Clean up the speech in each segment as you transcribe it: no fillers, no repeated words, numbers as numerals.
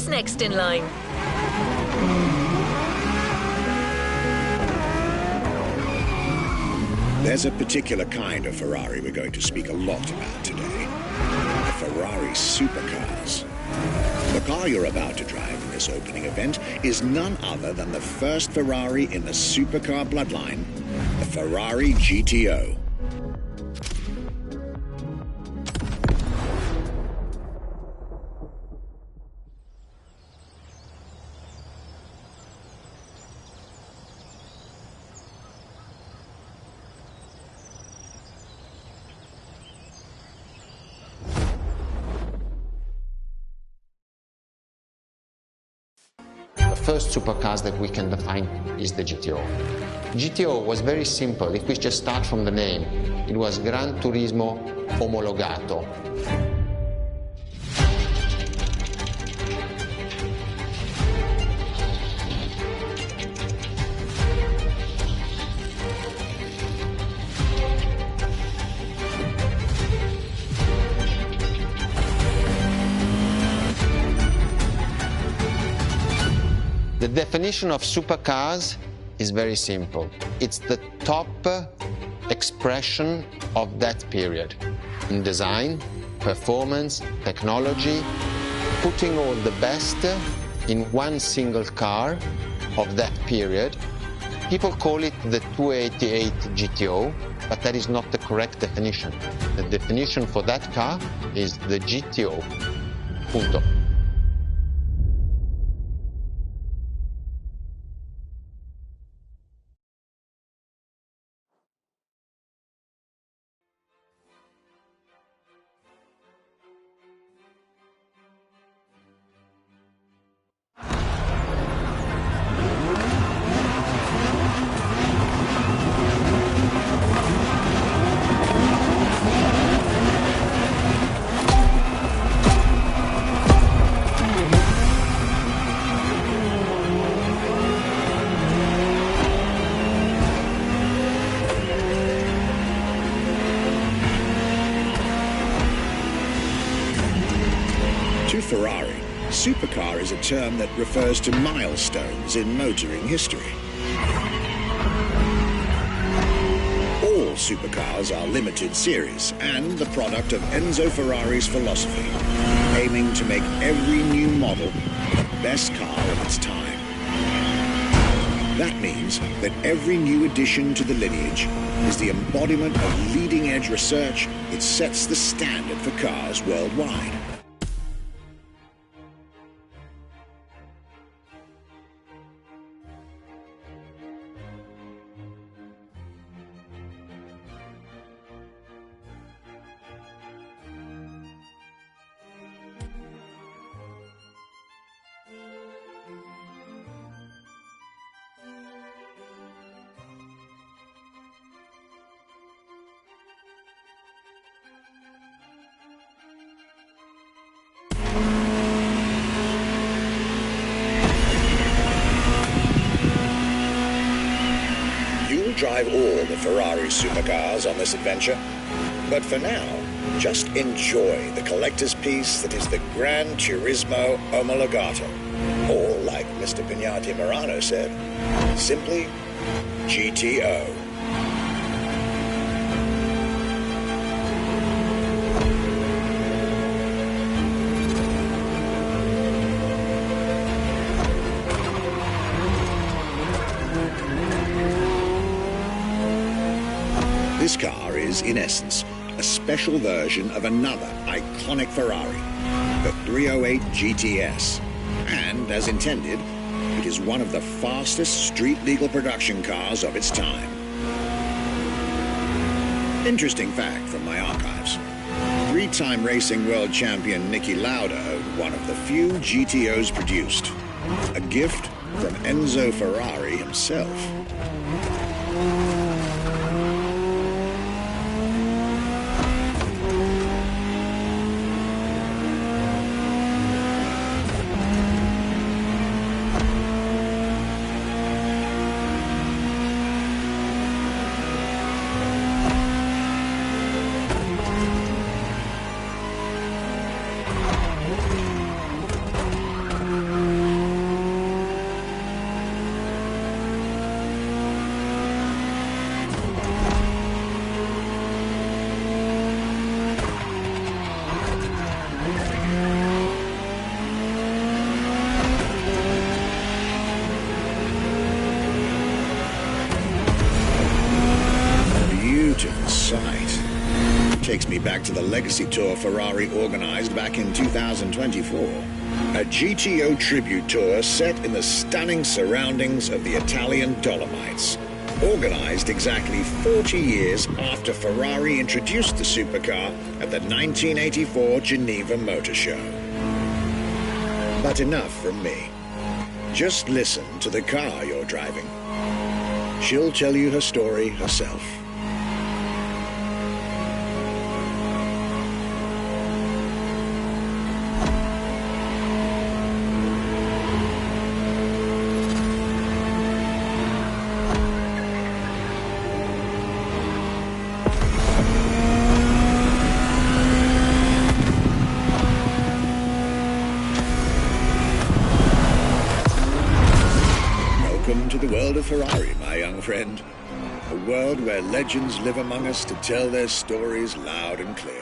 Who's next in line? There's a particular kind of Ferrari we're going to speak a lot about today. The Ferrari supercars. The car you're about to drive in this opening event is none other than the first Ferrari in the supercar bloodline, the Ferrari GTO. The first supercars that we can define is the GTO. GTO was very simple. If we just start from the name, it was Gran Turismo Omologato. The definition of supercars is very simple. It's the top expression of that period in design, performance, technology, putting all the best in one single car of that period. People call it the 288 GTO, but that is not the correct definition. The definition for that car is the GTO. Punto. To Ferrari, supercar is a term that refers to milestones in motoring history. All supercars are limited series and the product of Enzo Ferrari's philosophy, aiming to make every new model the best car of its time. That means that every new addition to the lineage is the embodiment of leading-edge research that sets the standard for cars worldwide. You'll drive all the Ferrari supercars on this adventure, but for now, just enjoy the collector's piece that is the Gran Turismo Omologato, or like Mr. Pignati Morano said, simply GTO. This car is, in essence, a special version of another iconic Ferrari, the 308 GTS. And, as intended, it is one of the fastest street-legal production cars of its time. Interesting fact from my archives. Three-time racing world champion Niki Lauda owned one of the few GTOs produced. A gift from Enzo Ferrari himself. takes me back to the Legacy Tour Ferrari organized back in 2024. A GTO tribute tour set in the stunning surroundings of the Italian Dolomites. Organized exactly 40 years after Ferrari introduced the supercar at the 1984 Geneva Motor Show. But enough from me. Just listen to the car you're driving. She'll tell you her story herself. Welcome to the world of Ferrari, my young friend. A world where legends live among us to tell their stories loud and clear.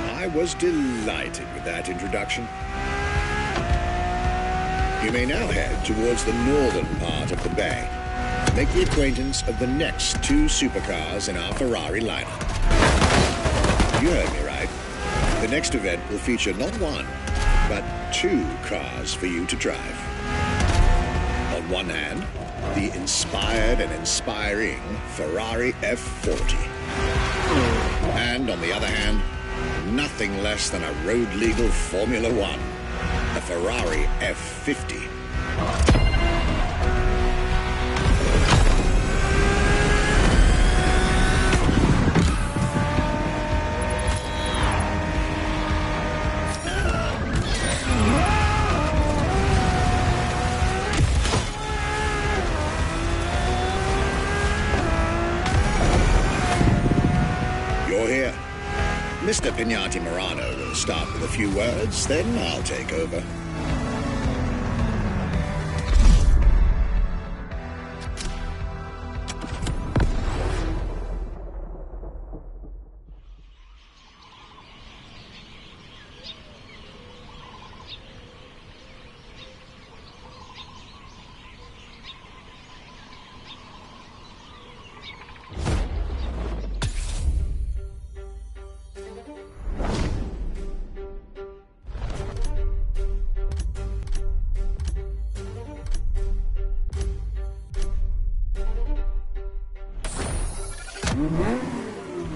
I was delighted with that introduction. You may now head towards the northern part of the bay. Make the acquaintance of the next two supercars in our Ferrari lineup. You heard me right. The next event will feature not one, but two cars for you to drive. On one hand, the inspired and inspiring Ferrari F40. And on the other hand, nothing less than a road-legal Formula One, the Ferrari F50. You're here. Mr. Pignati Morano will start with a few words, then I'll take over.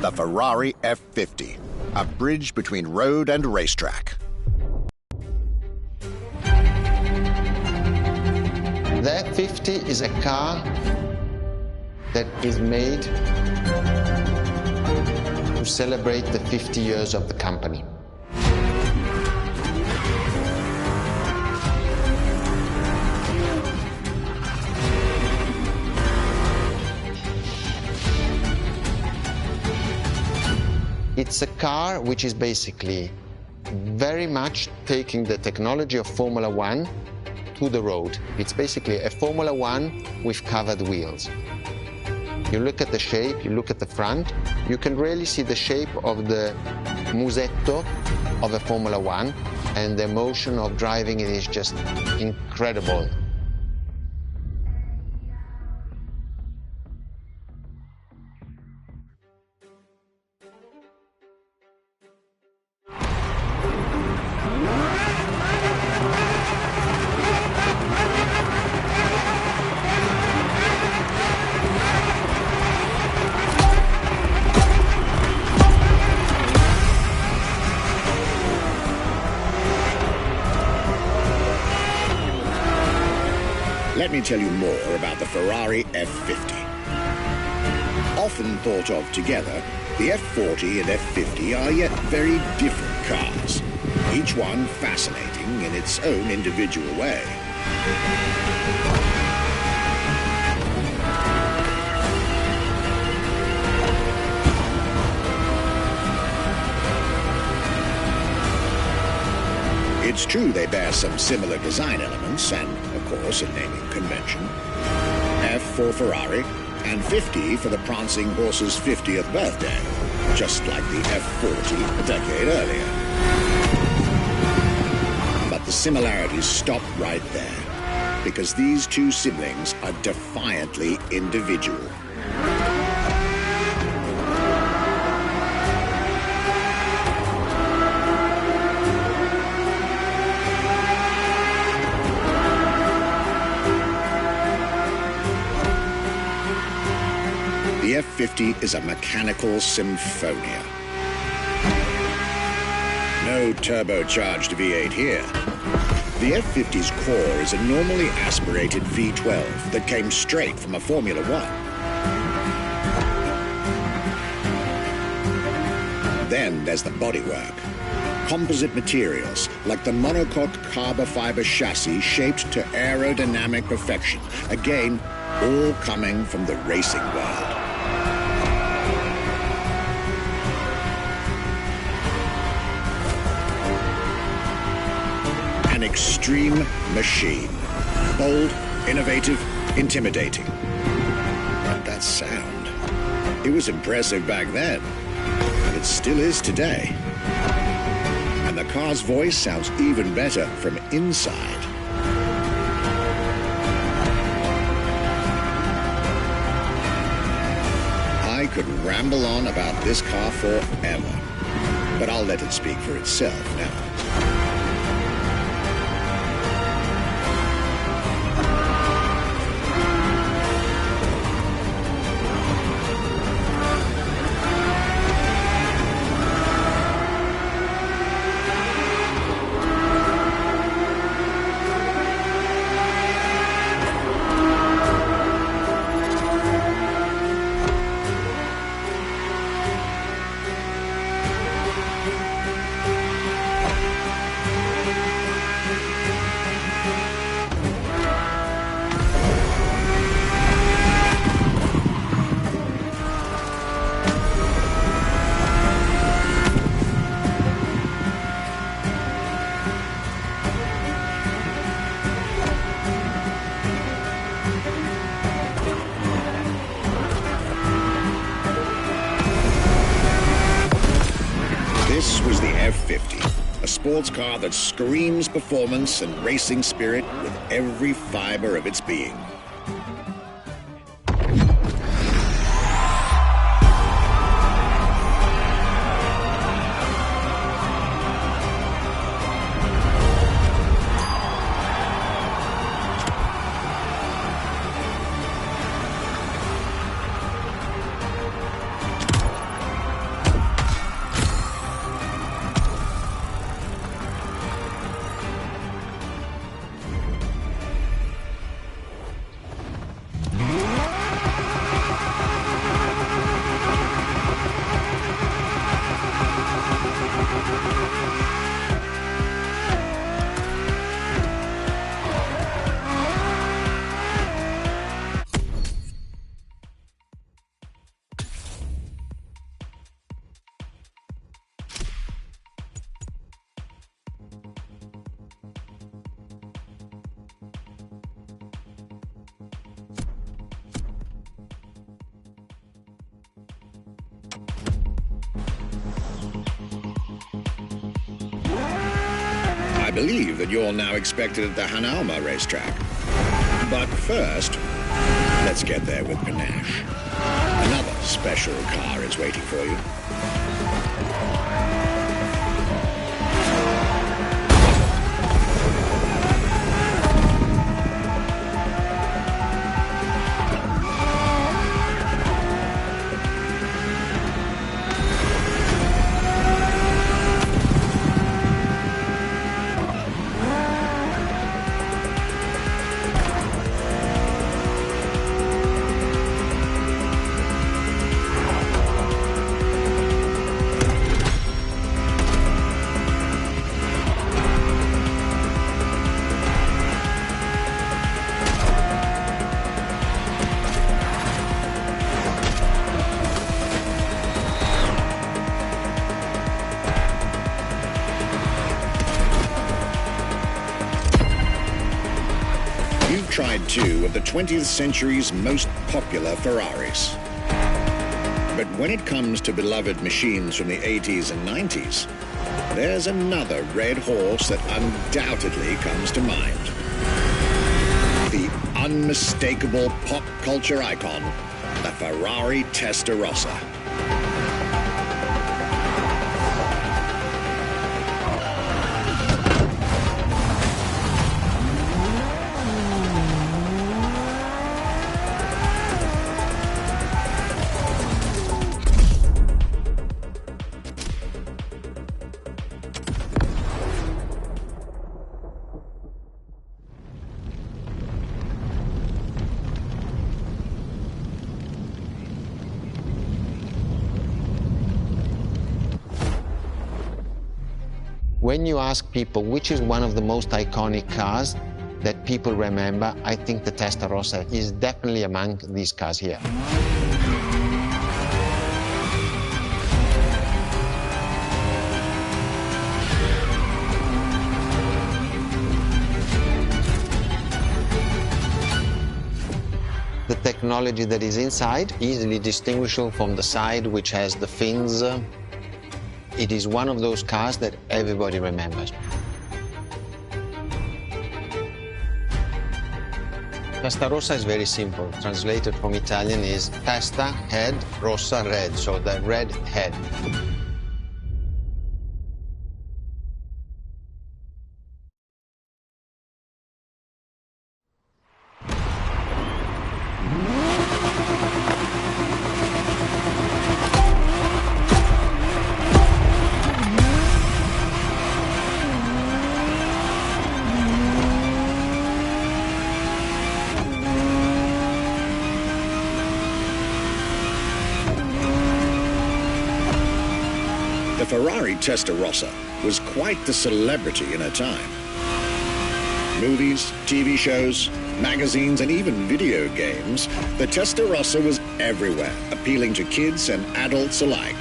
The Ferrari F50, a bridge between road and racetrack. The F50 is a car that is made to celebrate the 50 years of the company. It's a car which is basically very much taking the technology of Formula One to the road. It's basically a Formula One with covered wheels. You look at the shape, you look at the front, you can really see the shape of the musetto of a Formula One, and the emotion of driving it is just incredible. Let me tell you more about the Ferrari F50. Often thought of together, the F40 and F50 are yet very different cars, each one fascinating in its own individual way. It's true they bear some similar design elements and, of course, a naming convention. F for Ferrari, and 50 for the prancing horse's 50th birthday, just like the F40 a decade earlier. But the similarities stop right there, because these two siblings are defiantly individual. The F50 is a mechanical symphonia. No turbocharged V8 here. The F50's core is a normally aspirated V12 that came straight from a Formula One. Then there's the bodywork. Composite materials, like the monocoque carbon fiber chassis shaped to aerodynamic perfection. Again, all coming from the racing world. An extreme machine. Bold, innovative, intimidating. And that sound. It was impressive back then, and it still is today. And the car's voice sounds even better from inside. I could ramble on about this car forever, but I'll let it speak for itself now. This was the F50, a sports car that screams performance and racing spirit with every fiber of its being. I believe that you're now expected at the Hanalma racetrack. But first, let's get there with panache. Another special car is waiting for you. I've tried two of the 20th century's most popular Ferraris. But when it comes to beloved machines from the 80s and 90s, there's another red horse that undoubtedly comes to mind. The unmistakable pop culture icon, the Ferrari Testarossa. When you ask people which is one of the most iconic cars that people remember, I think the Testarossa is definitely among these cars here. The technology that is inside, easily distinguishable from the side which has the fins. It is one of those cars that everybody remembers. Testarossa is very simple. Translated from Italian is testa, head, rossa, red, so the red head. The Ferrari Testarossa was quite the celebrity in her time. Movies, TV shows, magazines, and even video games, the Testarossa was everywhere, appealing to kids and adults alike.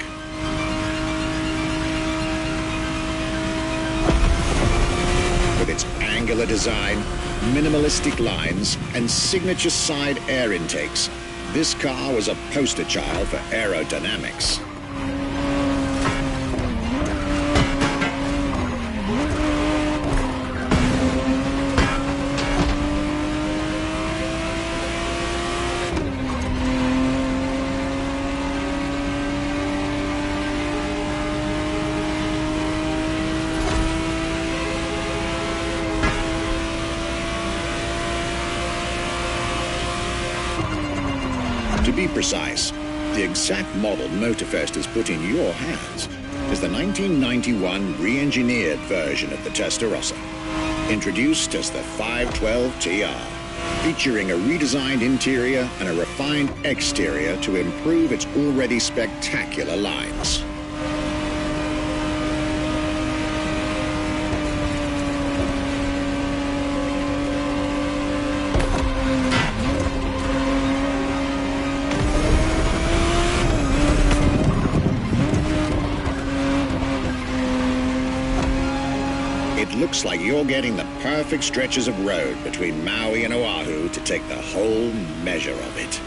With its angular design, minimalistic lines, and signature side air intakes, this car was a poster child for aerodynamics. To be precise, the exact model Motorfest has put in your hands is the 1991 re-engineered version of the Testarossa, introduced as the 512 TR, featuring a redesigned interior and a refined exterior to improve its already spectacular lines. It looks like you're getting the perfect stretches of road between Maui and Oahu to take the whole measure of it.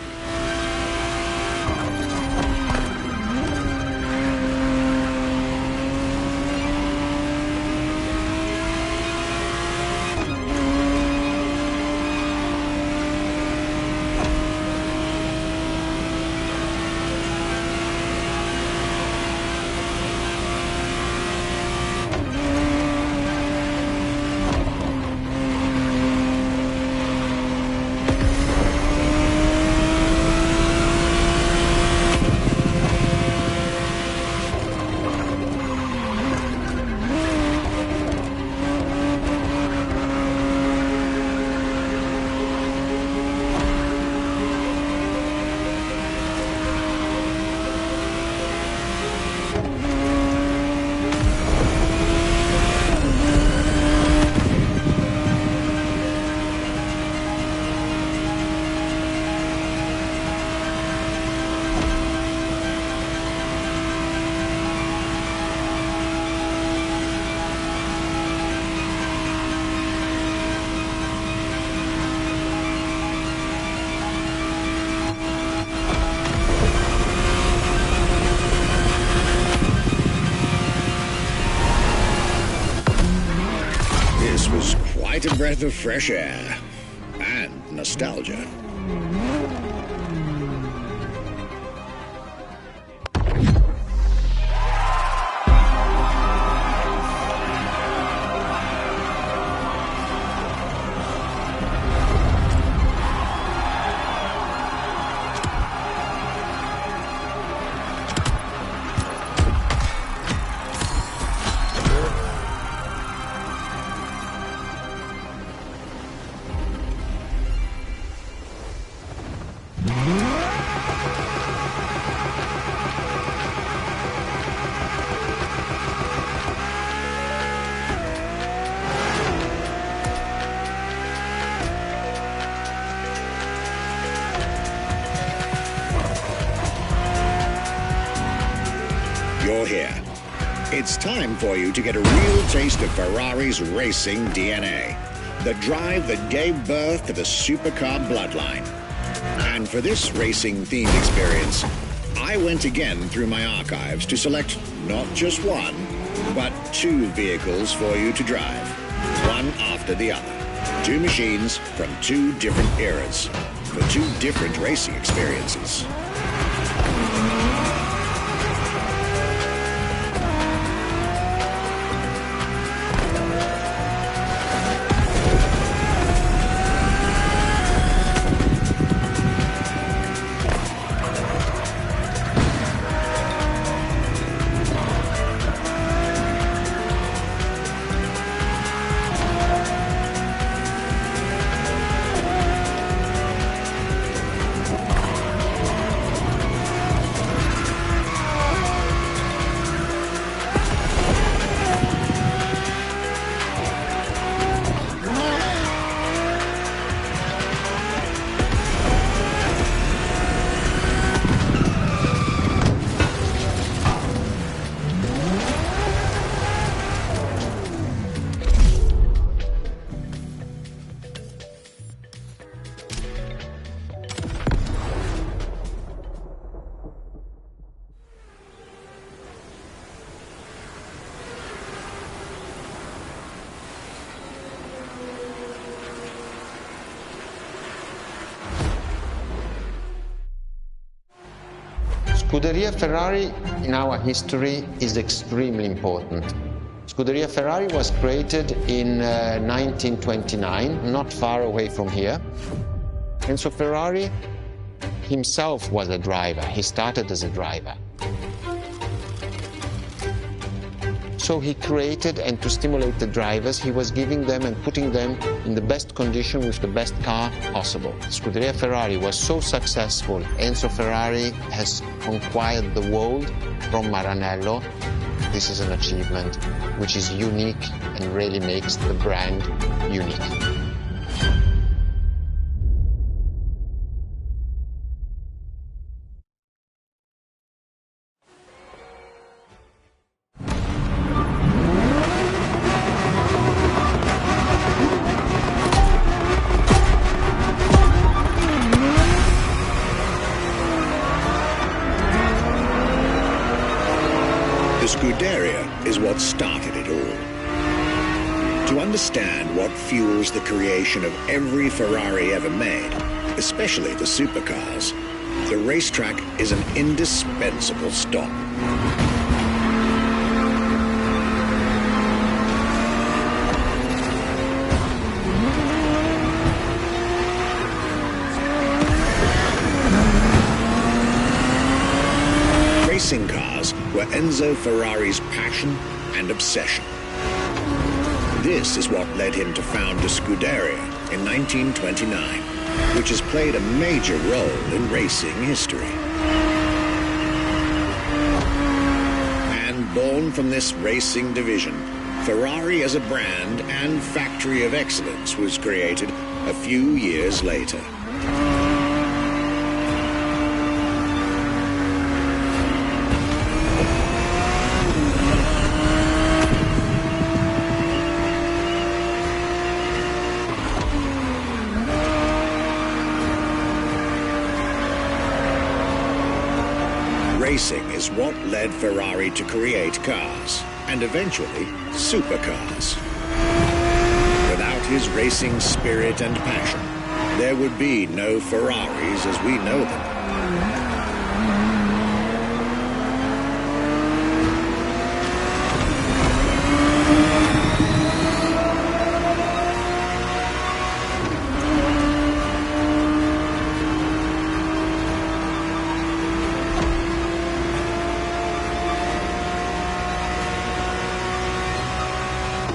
was quite a breath of fresh air and nostalgia. You're here. It's time for you to get a real taste of Ferrari's racing DNA, the drive that gave birth to the supercar bloodline. And for this racing-themed experience, I went again through my archives to select not just one, but two vehicles for you to drive, one after the other. Two machines from two different eras, for two different racing experiences. Scuderia Ferrari in our history is extremely important. Scuderia Ferrari was created in 1929, not far away from here. Enzo Ferrari himself was a driver. He started as a driver. So he created, and to stimulate the drivers, he was giving them and putting them in the best condition with the best car possible. Scuderia Ferrari was so successful. Enzo Ferrari has conquered the world from Maranello. This is an achievement which is unique and really makes the brand unique. The Scuderia is what started it all. To understand what fuels the creation of every Ferrari ever made, especially the supercars, the racetrack is an indispensable stop. Racing cars were Enzo Ferrari's passion and obsession. This is what led him to found a Scuderia in 1929, which has played a major role in racing history. And born from this racing division, Ferrari as a brand and factory of excellence was created a few years later. Racing is what led Ferrari to create cars, and eventually supercars. his racing spirit and passion, there would be no Ferraris as we know them.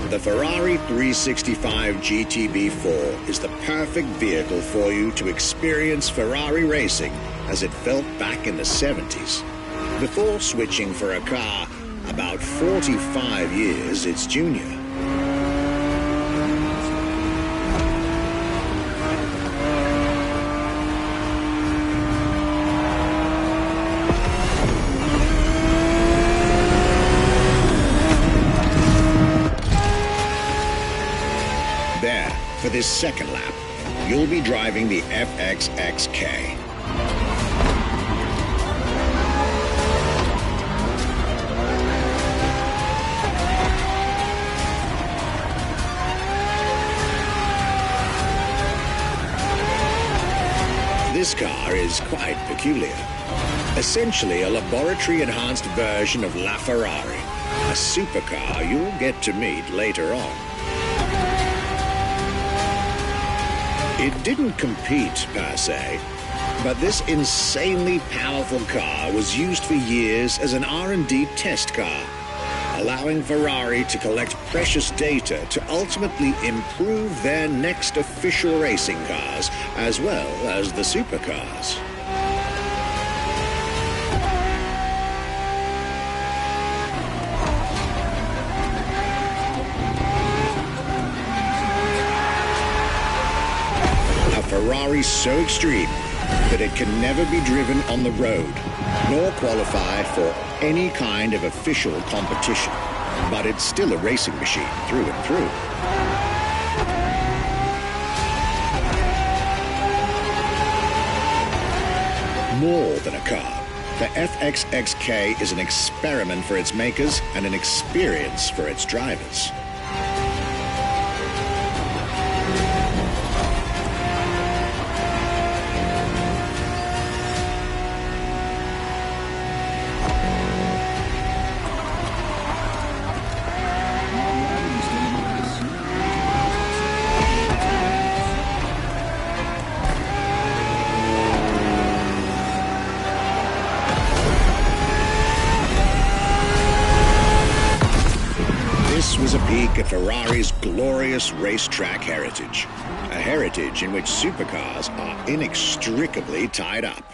The Ferrari 365 GTB4 is the perfect vehicle for you to experience Ferrari racing as it felt back in the 70s. Before switching for a car about 45 years its junior. There, for this second lap, you'll be driving the FXXK. This car is quite peculiar. Essentially a laboratory-enhanced version of La Ferrari, a supercar you'll get to meet later on. It didn't compete, per se, but this insanely powerful car was used for years as an R&D test car, allowing Ferrari to collect precious data to ultimately improve their next official racing cars, as well as the supercars. Ferrari so extreme that it can never be driven on the road, nor qualify for any kind of official competition. But it's still a racing machine through and through. More than a car, the FXXK is an experiment for its makers and an experience for its drivers. This was a peek at Ferrari's glorious racetrack heritage, a heritage in which supercars are inextricably tied up.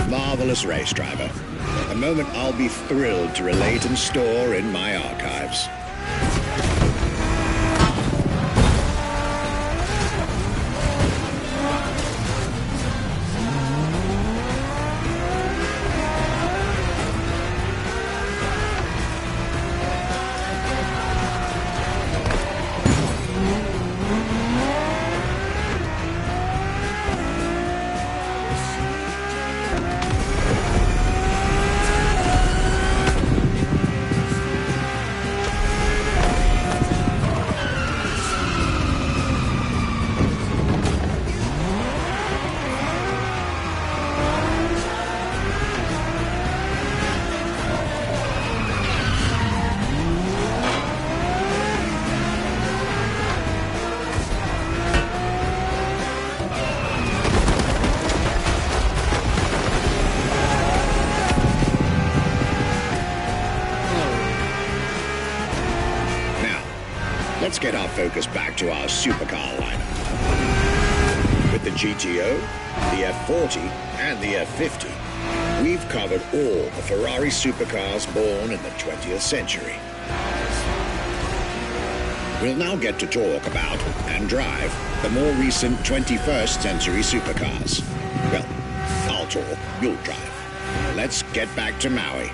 Marvelous race driver, a moment I'll be thrilled to relate and store in my archives. let's get our focus back to our supercar lineup. With the GTO, the F40, and the F50, we've covered all the Ferrari supercars born in the 20th century. We'll now get to talk about and drive the more recent 21st century supercars. Well, I'll talk, you'll drive. Let's get back to Maui.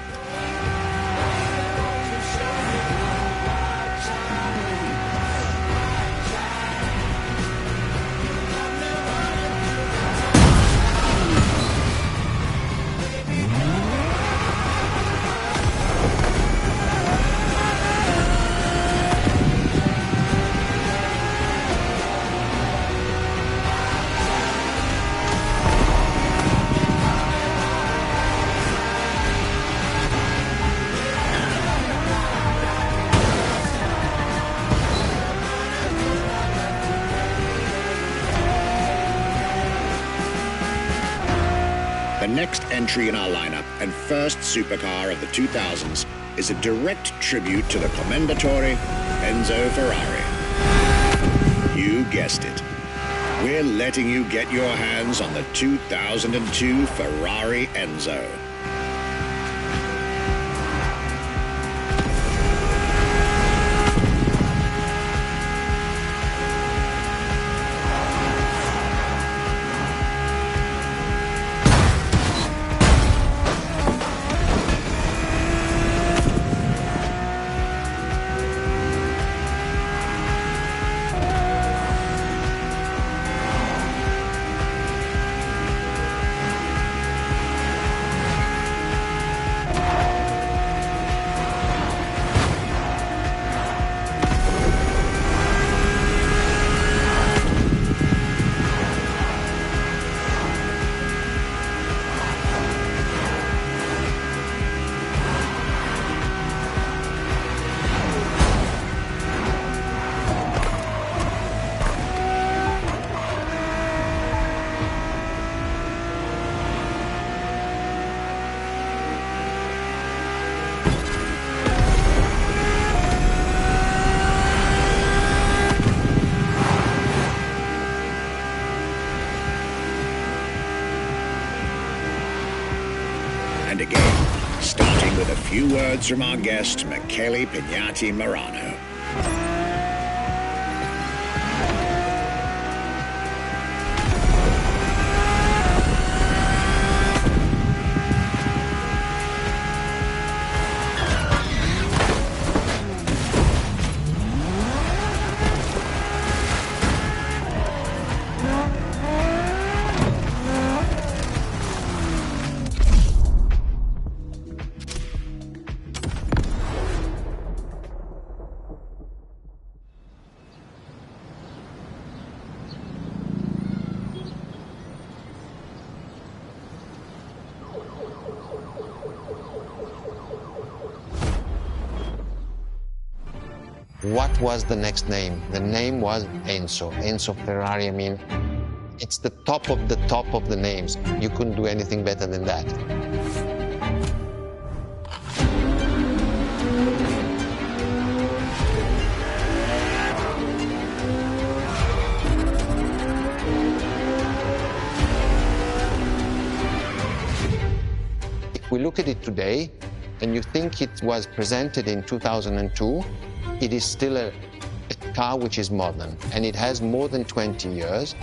The next entry in our lineup and first supercar of the 2000s is a direct tribute to the Commendatore Enzo Ferrari. You guessed it. We're letting you get your hands on the 2002 Ferrari Enzo. And again, starting with a few words from our guest, Michele Pignati Marano. What was the next name? The name was Enzo. Enzo Ferrari, I mean, it's the top of the names. You couldn't do anything better than that. If we look at it today, and you think it was presented in 2002, it is still a car which is modern, and it has more than 20 years,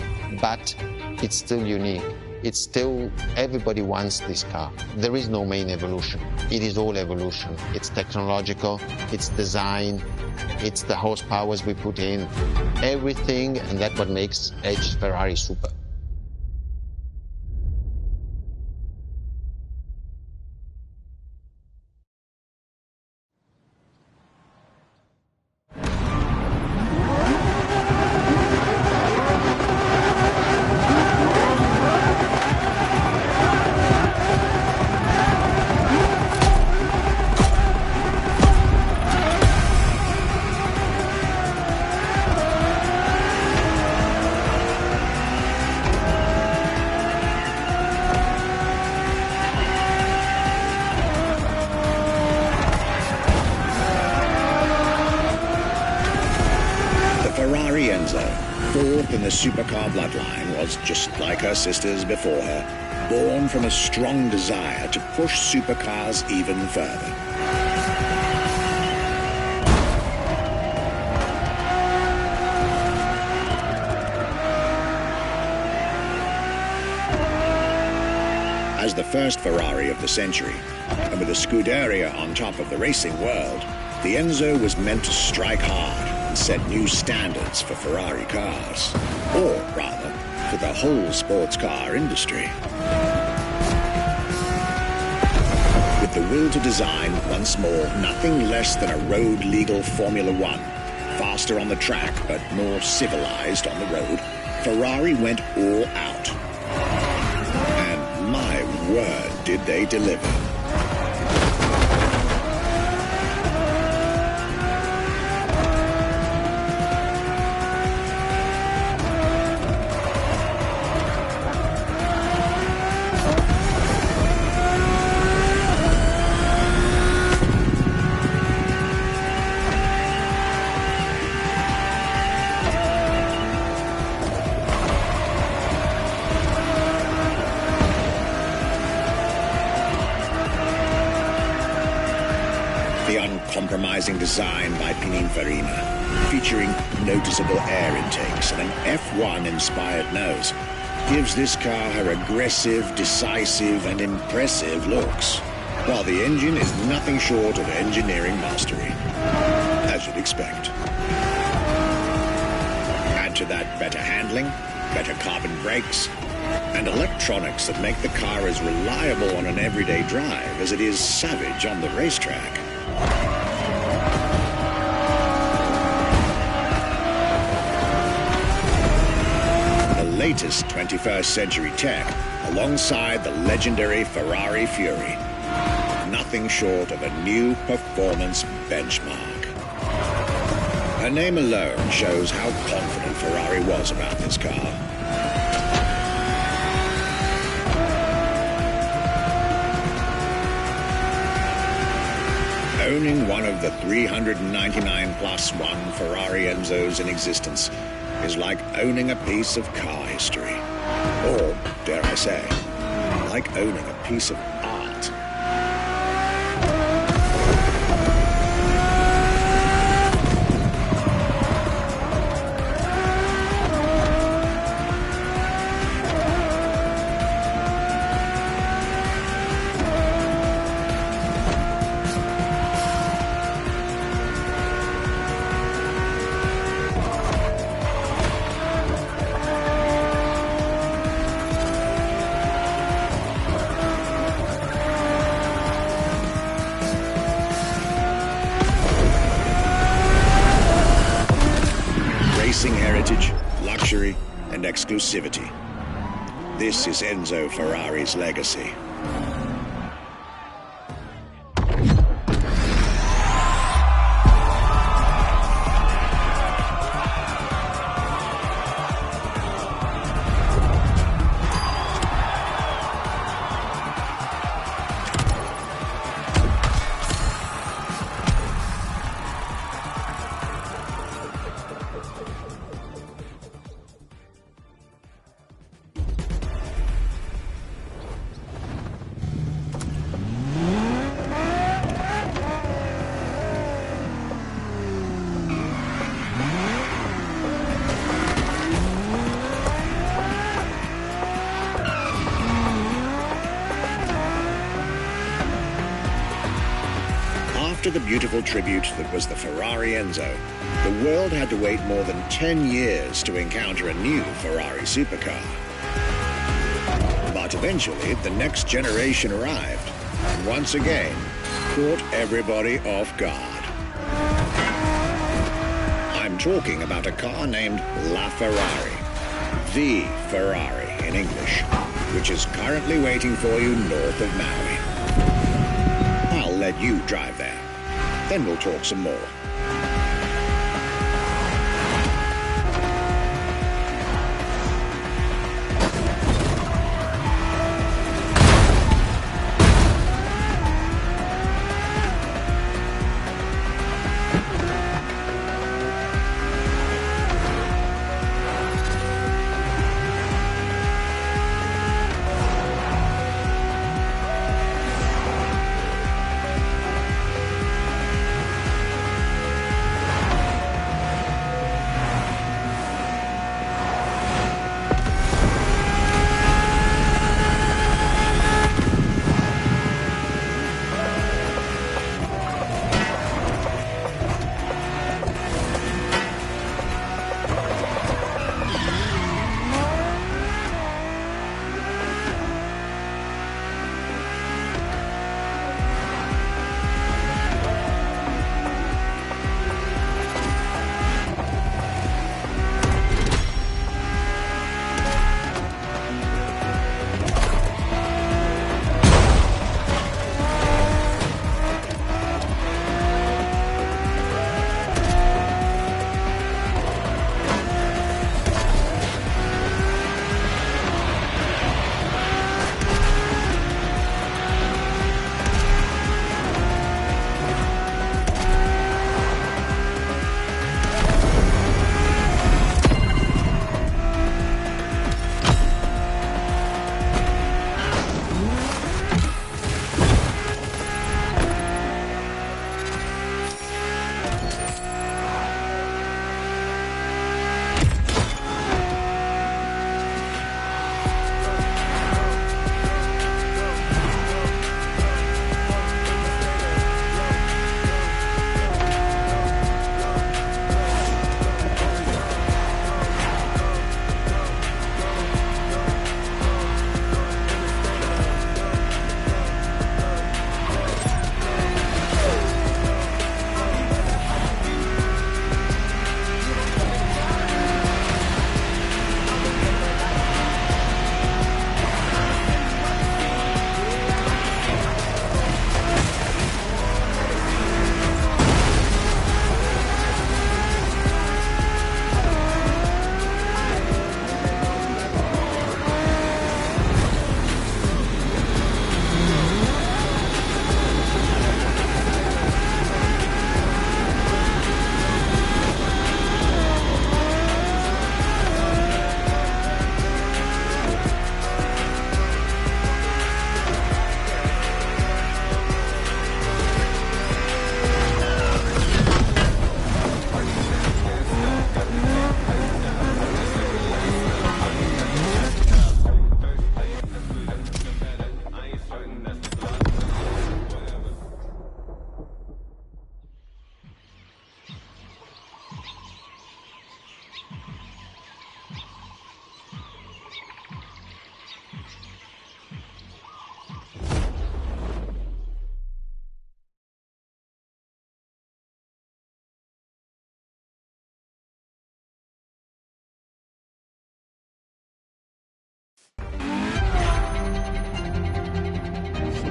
but it's still unique. It's still, everybody wants this car. There is no main evolution. It is all evolution. It's technological, it's design, it's the horsepowers we put in, everything, and that's what makes Edge Ferrari super. in the supercar bloodline was, just like her sisters before her, born from a strong desire to push supercars even further. As the first Ferrari of the century, and with a Scuderia on top of the racing world, the Enzo was meant to strike hard and set new standards for Ferrari cars, or rather, for the whole sports car industry. With the will to design, once more, nothing less than a road-legal Formula One, faster on the track but more civilized on the road, Ferrari went all out. And my word, did they deliver. Uncompromising design by Pininfarina, featuring noticeable air intakes and an F1-inspired nose, gives this car her aggressive, decisive, and impressive looks, while the engine is nothing short of engineering mastery, as you'd expect. Add to that better handling, better carbon brakes, and electronics that make the car as reliable on an everyday drive as it is savage on the racetrack. The latest 21st century tech, alongside the legendary Ferrari Fury. Nothing short of a new performance benchmark. Her name alone shows how confident Ferrari was about this car. Owning one of the 399 plus one Ferrari Enzos in existence is like owning a piece of car history. Or, dare I say, like owning a piece of art. Racing heritage, luxury, and exclusivity. This is Enzo Ferrari's legacy. After the beautiful tribute that was the Ferrari Enzo, the world had to wait more than 10 years to encounter a new Ferrari supercar. But eventually, the next generation arrived, and once again, caught everybody off guard. I'm talking about a car named La Ferrari, the Ferrari in English, which is currently waiting for you north of Maui. I'll let you drive there. Then we'll talk some more.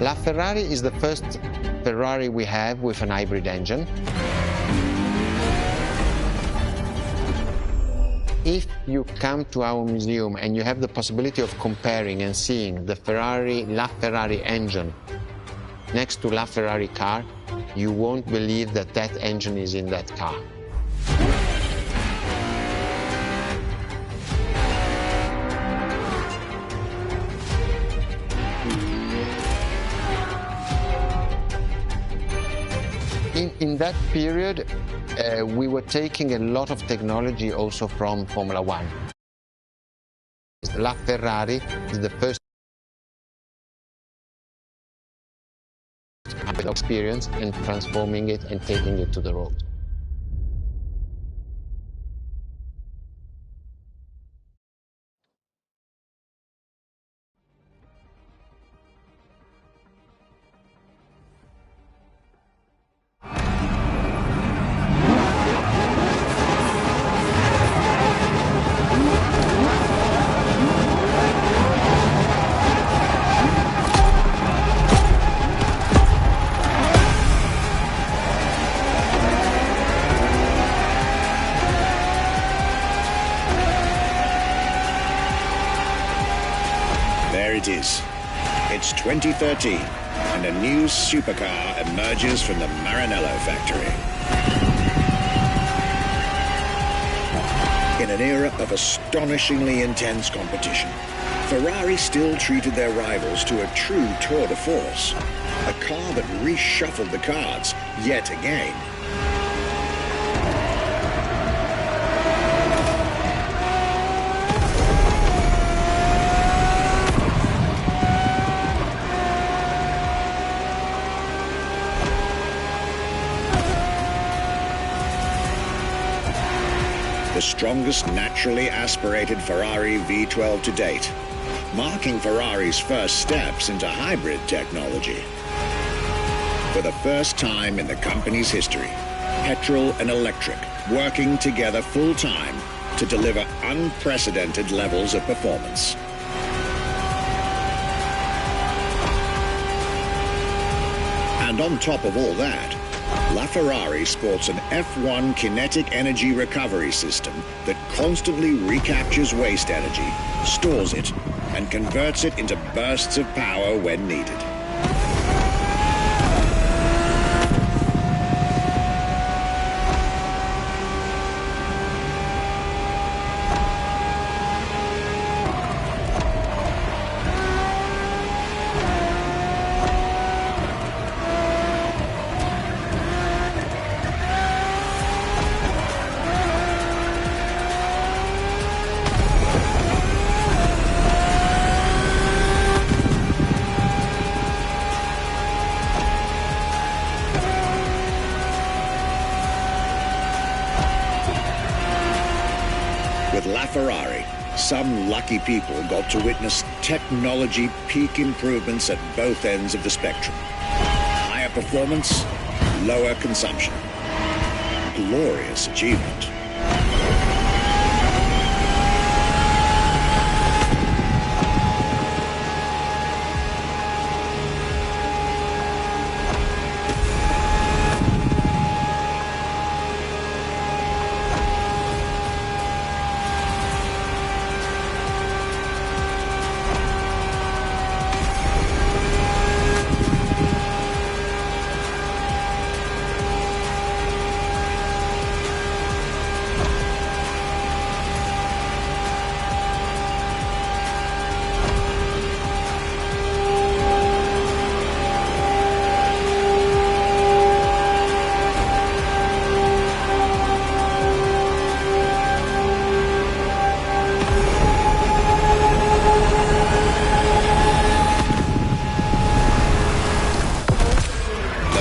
LaFerrari is the first Ferrari we have with an hybrid engine. If you come to our museum and you have the possibility of comparing and seeing the LaFerrari engine next to LaFerrari car, you won't believe that that engine is in that car. In that period, we were taking a lot of technology also from Formula One. LaFerrari is the first experience and transforming it and taking it to the road. There it is. It's 2013, and a new supercar emerges from the Maranello factory. In an era of astonishingly intense competition, Ferrari still treated their rivals to a true tour de force, a car that reshuffled the cards yet again. The strongest naturally aspirated Ferrari V12 to date, marking Ferrari's first steps into hybrid technology. For the first time in the company's history, petrol and electric working together full-time to deliver unprecedented levels of performance. And on top of all that, LaFerrari sports an F1 kinetic energy recovery system that constantly recaptures waste energy, stores it, and converts it into bursts of power when needed. With LaFerrari, some lucky people got to witness technology peak improvements at both ends of the spectrum. Higher performance, lower consumption. Glorious achievement.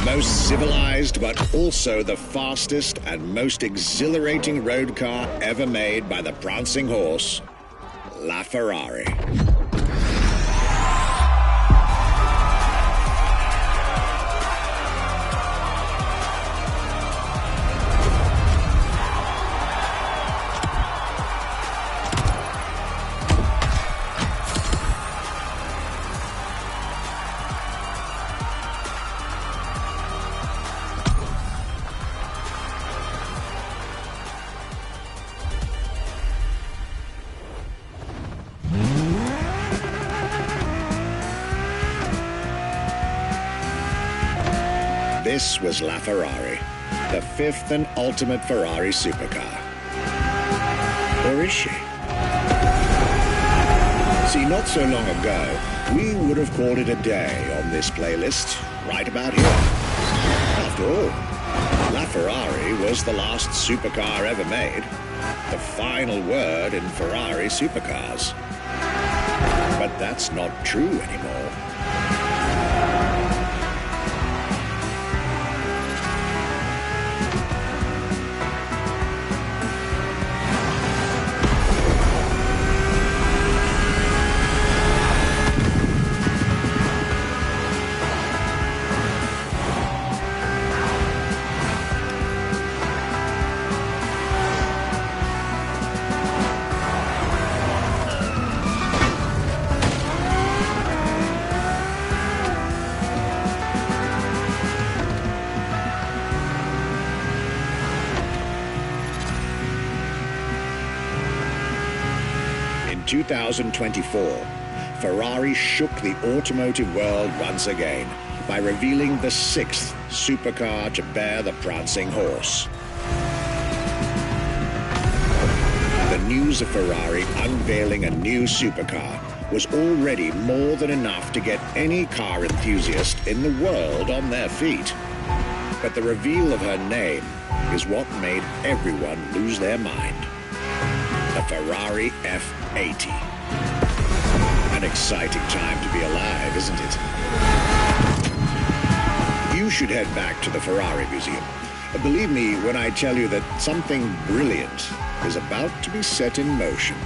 Most civilized, but also the fastest and most exhilarating road car ever made by the prancing horse, LaFerrari. This was La Ferrari, the fifth and ultimate Ferrari supercar. Or is she? See, not so long ago, we would have called it a day on this playlist, right about here. After all, La Ferrari was the last supercar ever made, the final word in Ferrari supercars. But that's not true anymore. In 2024, Ferrari shook the automotive world once again by revealing the sixth supercar to bear the prancing horse. The news of Ferrari unveiling a new supercar was already more than enough to get any car enthusiast in the world on their feet. But the reveal of her name is what made everyone lose their mind. The Ferrari F80. An exciting time to be alive, isn't it? You should head back to the Ferrari Museum. Believe me when I tell you that something brilliant is about to be set in motion.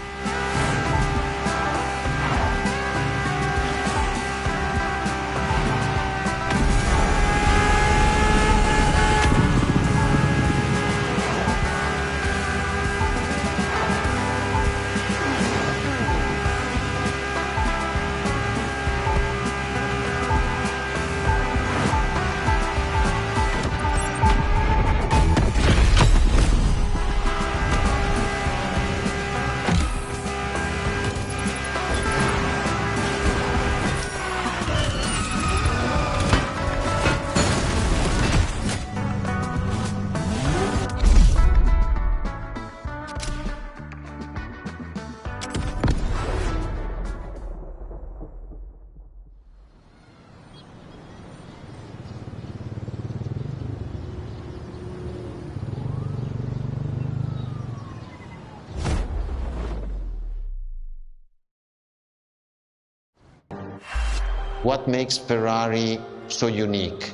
What makes Ferrari so unique?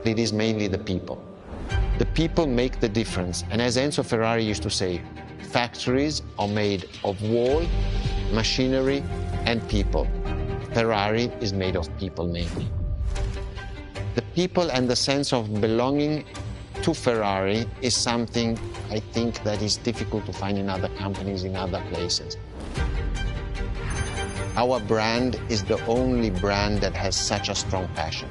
It is mainly the people. The people make the difference. And as Enzo Ferrari used to say, factories are made of wall, machinery, and people. Ferrari is made of people mainly. The people and the sense of belonging to Ferrari is something I think that is difficult to find in other companies, in other places. Our brand is the only brand that has such a strong passion.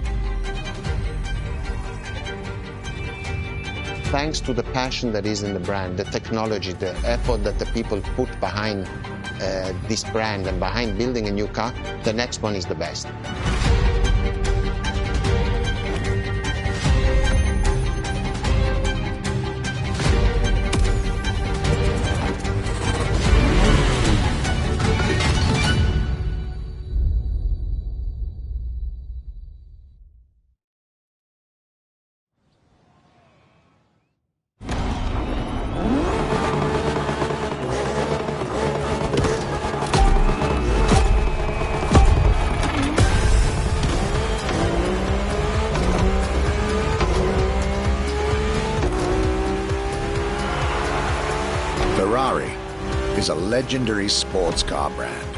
Thanks to the passion that is in the brand, the technology, the effort that the people put behind this brand and behind building a new car, the next one is the best. Ferrari is a legendary sports car brand,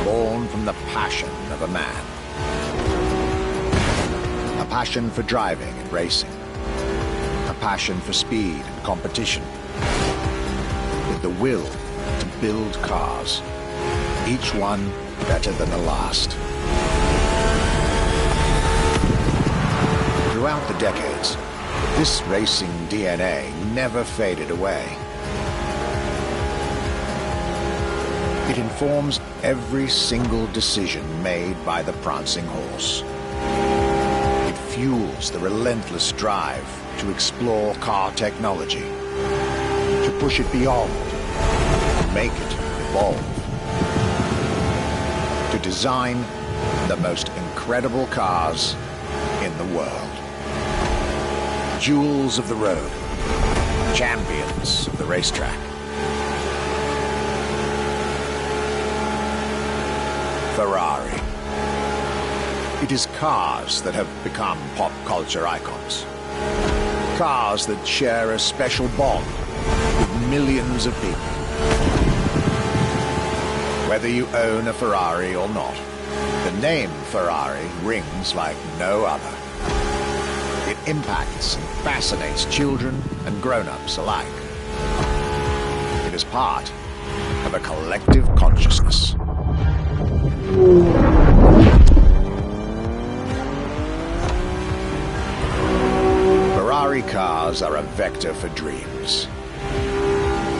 born from the passion of a man. A passion for driving and racing. A passion for speed and competition. With the will to build cars, each one better than the last. Throughout the decades, this racing DNA never faded away. It informs every single decision made by the prancing horse. It fuels the relentless drive to explore car technology, to push it beyond, to make it evolve, to design the most incredible cars in the world. Jewels of the road, champions of the racetrack. Ferrari. It is cars that have become pop culture icons. Cars that share a special bond with millions of people. Whether you own a Ferrari or not, the name Ferrari rings like no other. It impacts and fascinates children and grown-ups alike. It is part of a collective consciousness. Ferrari cars are a vector for dreams.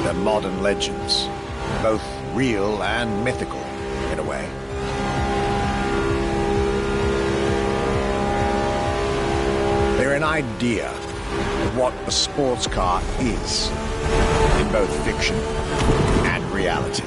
They're modern legends, both real and mythical in a way. They're an idea of what a sports car is in both fiction and reality.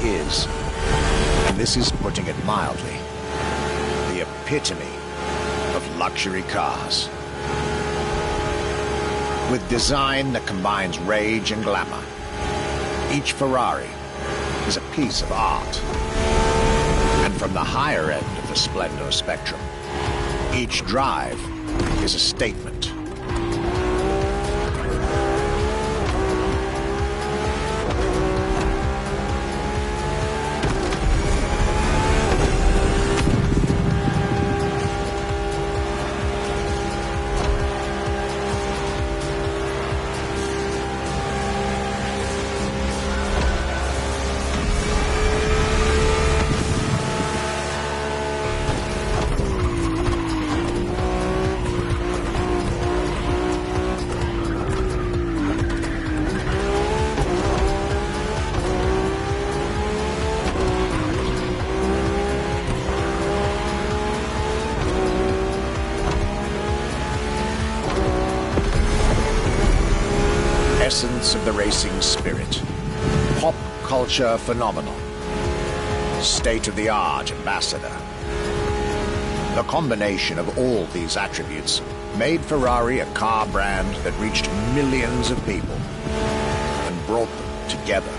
Is, and this is putting it mildly, the epitome of luxury cars. With design that combines rage and glamour, each Ferrari is a piece of art. And from the higher end of the splendor spectrum, each drive is a statement. Essence of the racing spirit, pop culture phenomenon, state-of-the-art ambassador. The combination of all these attributes made Ferrari a car brand that reached millions of people and brought them together.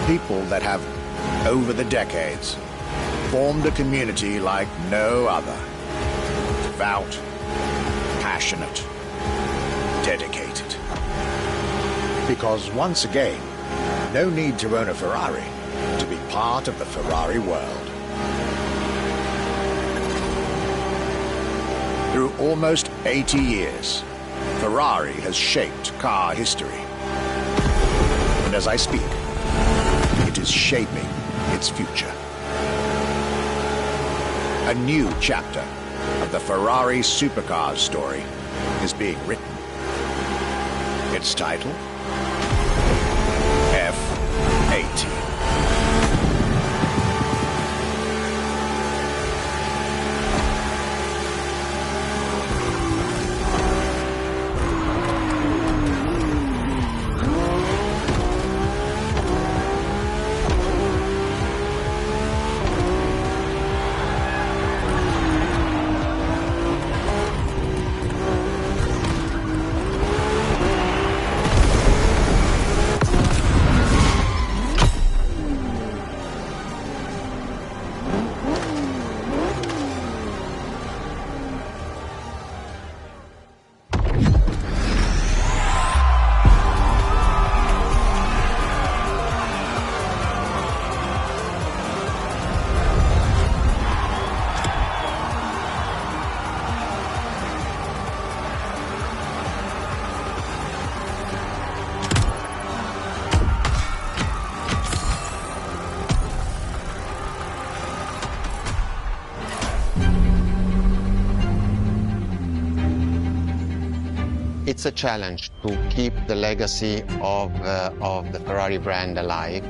People that have, over the decades, formed a community like no other. Devout, passionate, dedicated. Because once again, no need to own a Ferrari to be part of the Ferrari world. Through almost 80 years, Ferrari has shaped car history. And as I speak, it is shaping its future. A new chapter of the Ferrari supercars story is being written. Its title, F80. It's a challenge to keep the legacy of the Ferrari brand alive.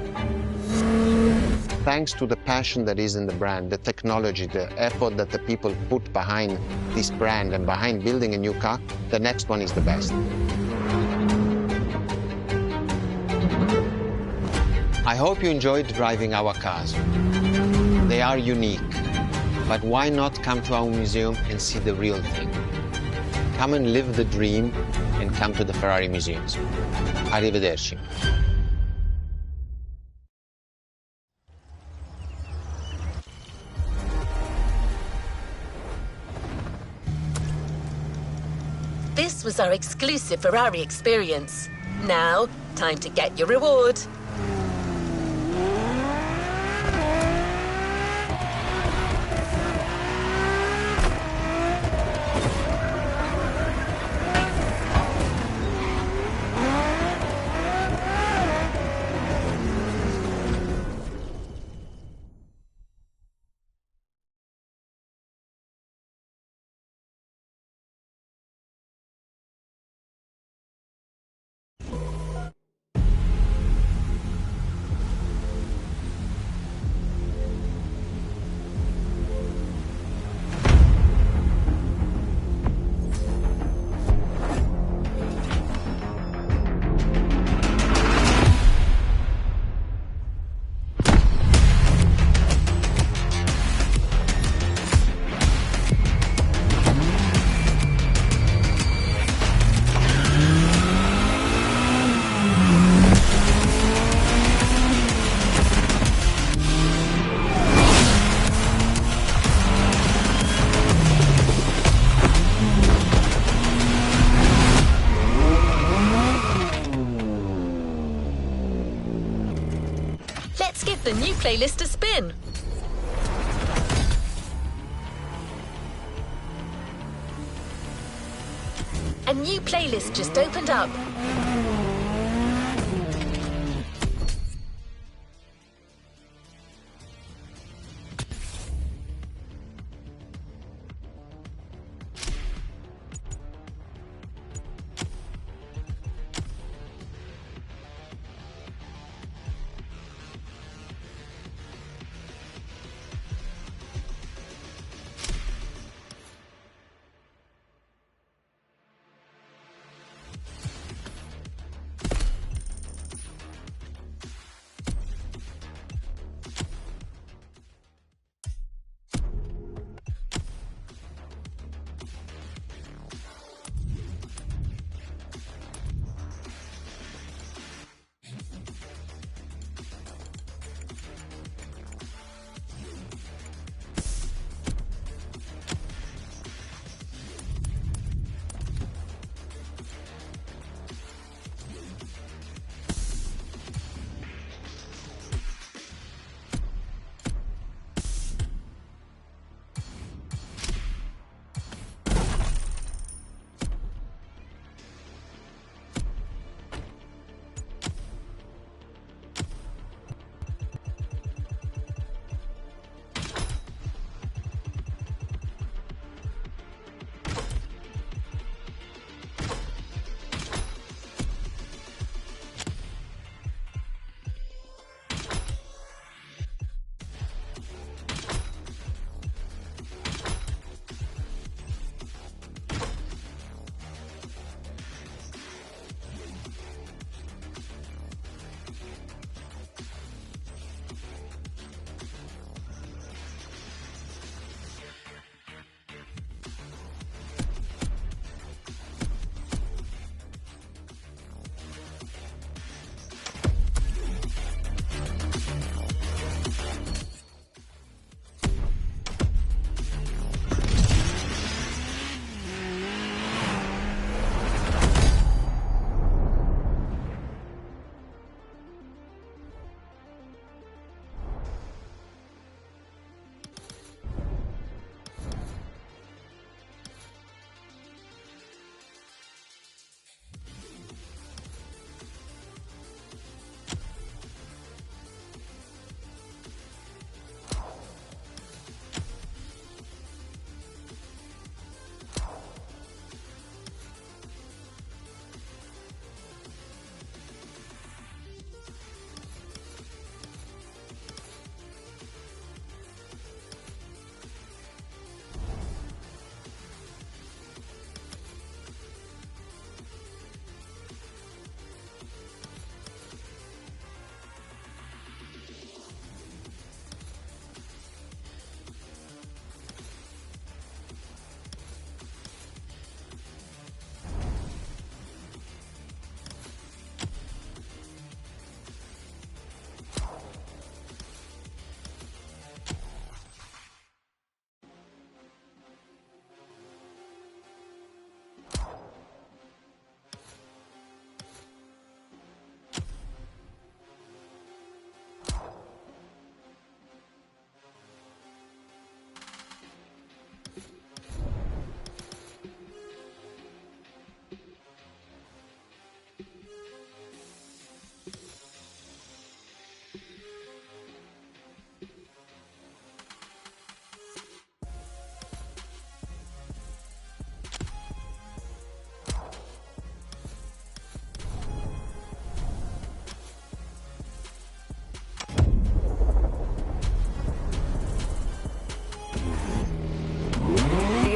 Thanks to the passion that is in the brand, the technology, the effort that the people put behind this brand and behind building a new car, the next one is the best. I hope you enjoyed driving our cars. They are unique, but why not come to our museum and see the real thing? Come and live the dream and come to the Ferrari museums. Arrivederci. This was our exclusive Ferrari experience. Now, time to get your reward. Let's give the new playlist a spin. A new playlist just opened up.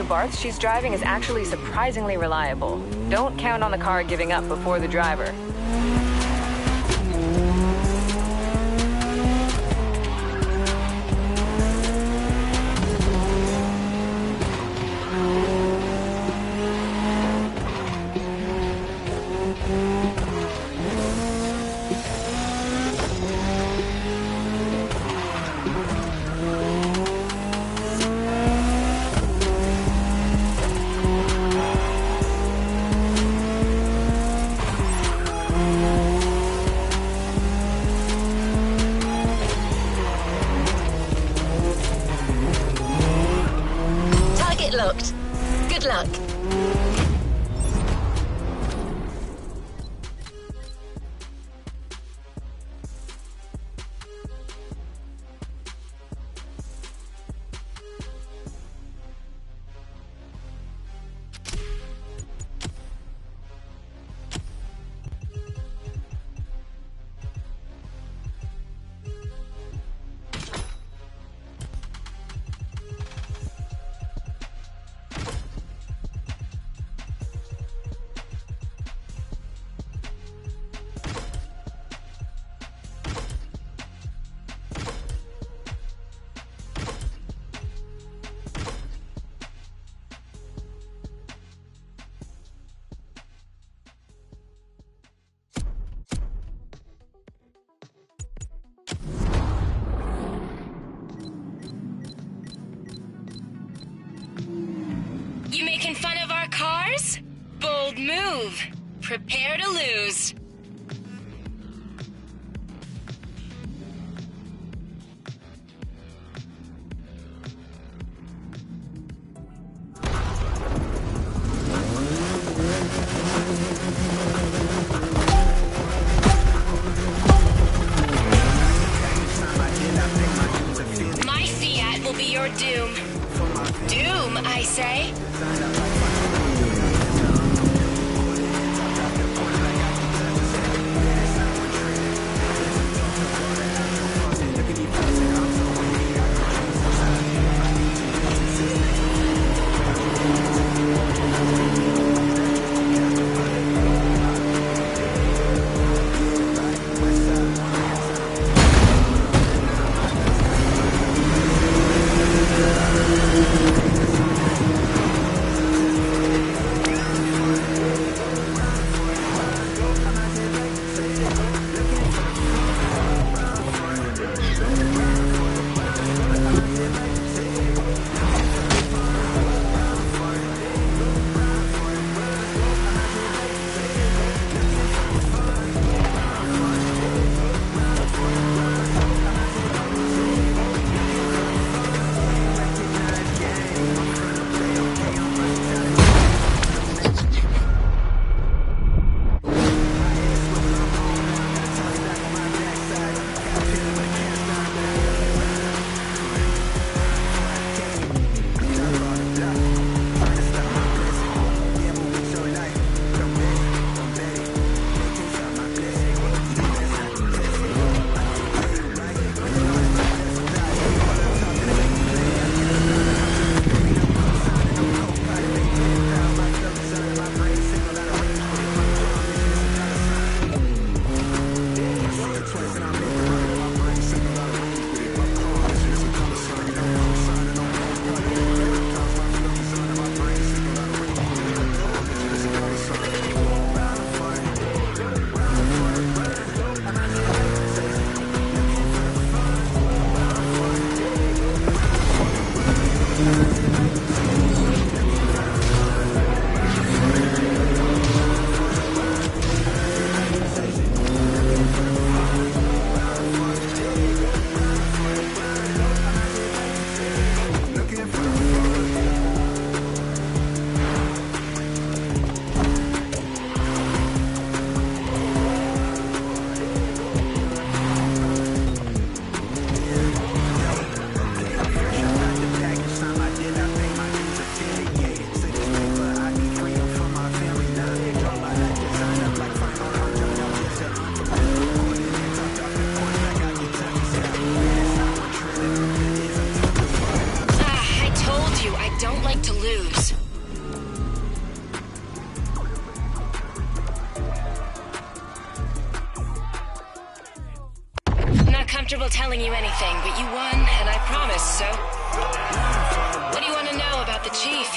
Barth she's driving is actually surprisingly reliable. Don't count on the car giving up before the driver. Locked. Good luck. You making fun of our cars? Bold move. Prepare to lose. My Fiat will be your doom. Doom, I say. don't like to lose. Not comfortable telling you anything, but you won, and I promised, so... What do you want to know about the Chief?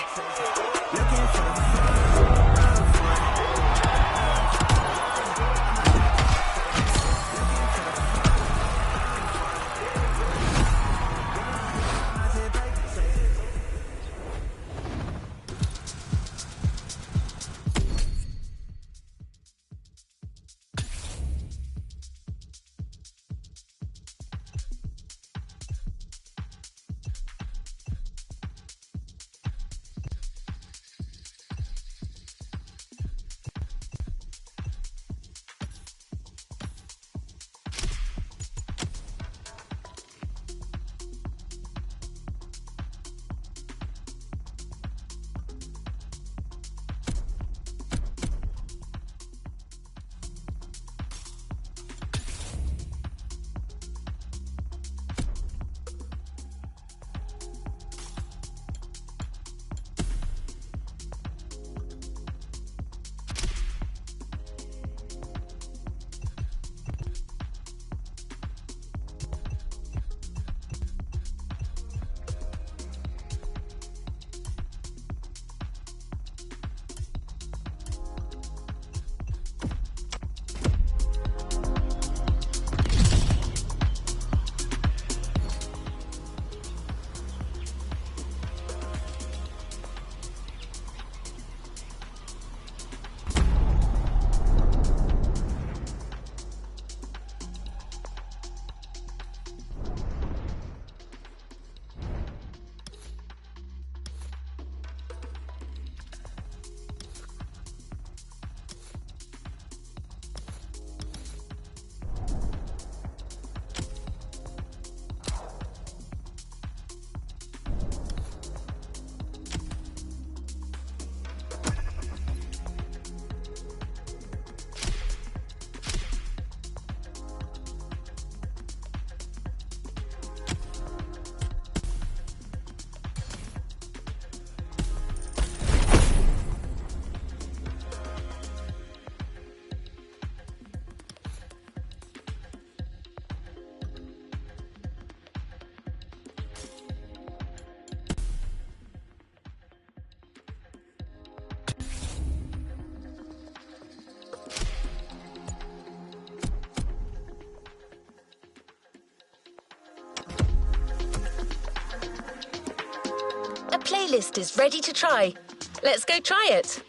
Playlist is ready to try. Let's go try it.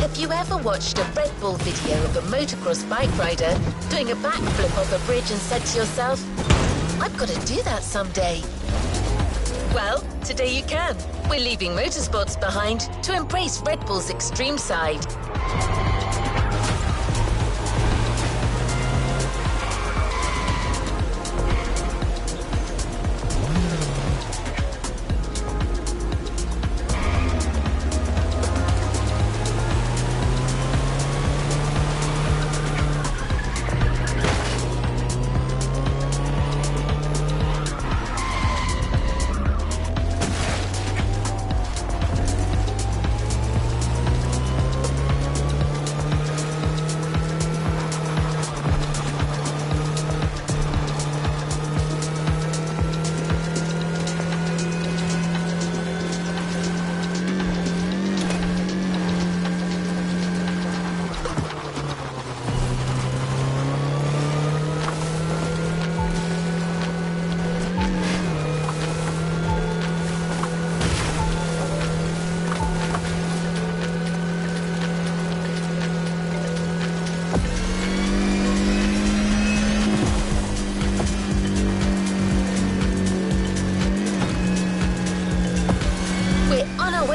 Have you ever watched a Red Bull video of a motocross bike rider doing a backflip off a bridge and said to yourself, I've got to do that someday? Well, today you can. We're leaving motorsports behind to embrace Red Bull's extreme side.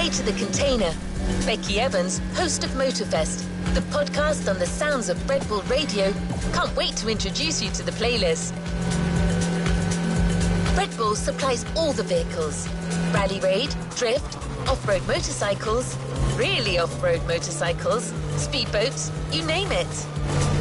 To the container. Becky Evans, host of Motorfest, the podcast on the sounds of Red Bull Radio, can't wait to introduce you to the playlist. Red Bull supplies all the vehicles: rally raid, drift, off-road motorcycles, really off-road motorcycles, speedboats, you name it.